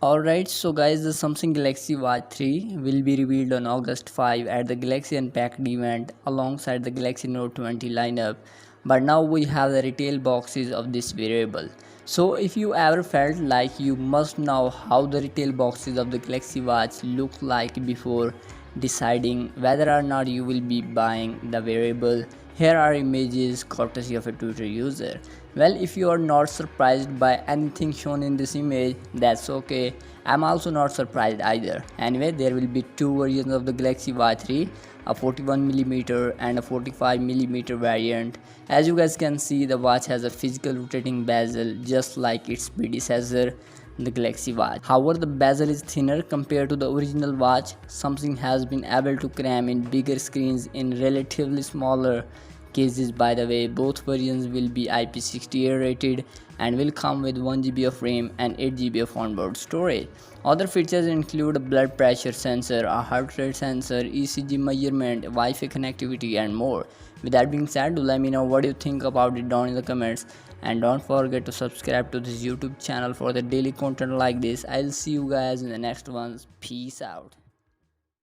Alright, so guys, the Samsung Galaxy Watch 3 will be revealed on August 5 at the Galaxy Unpacked event alongside the Galaxy Note 20 lineup. But now we have the retail boxes of this wearable. So if you ever felt like you must know how the retail boxes of the Galaxy Watch look like before deciding whether or not you will be buying the wearable, here are images courtesy of a Twitter user. Well, if you are not surprised by anything shown in this image, that's okay. I'm also not surprised either. Anyway, there will be two versions of the Galaxy Watch 3, a 41mm and a 45mm variant. As you guys can see, the watch has a physical rotating bezel just like its predecessor, the Galaxy Watch. However, the bezel is thinner compared to the original watch. Samsung has been able to cram in bigger screens in relatively smaller cases. By the way, both versions will be IP68 rated and will come with 1GB of RAM and 8GB of onboard storage. Other features include a blood pressure sensor, a heart rate sensor, ECG measurement, Wi-Fi connectivity and more. With that being said, do let me know what you think about it down in the comments, and don't forget to subscribe to this YouTube channel for the daily content like this. I'll see you guys in the next ones. Peace out.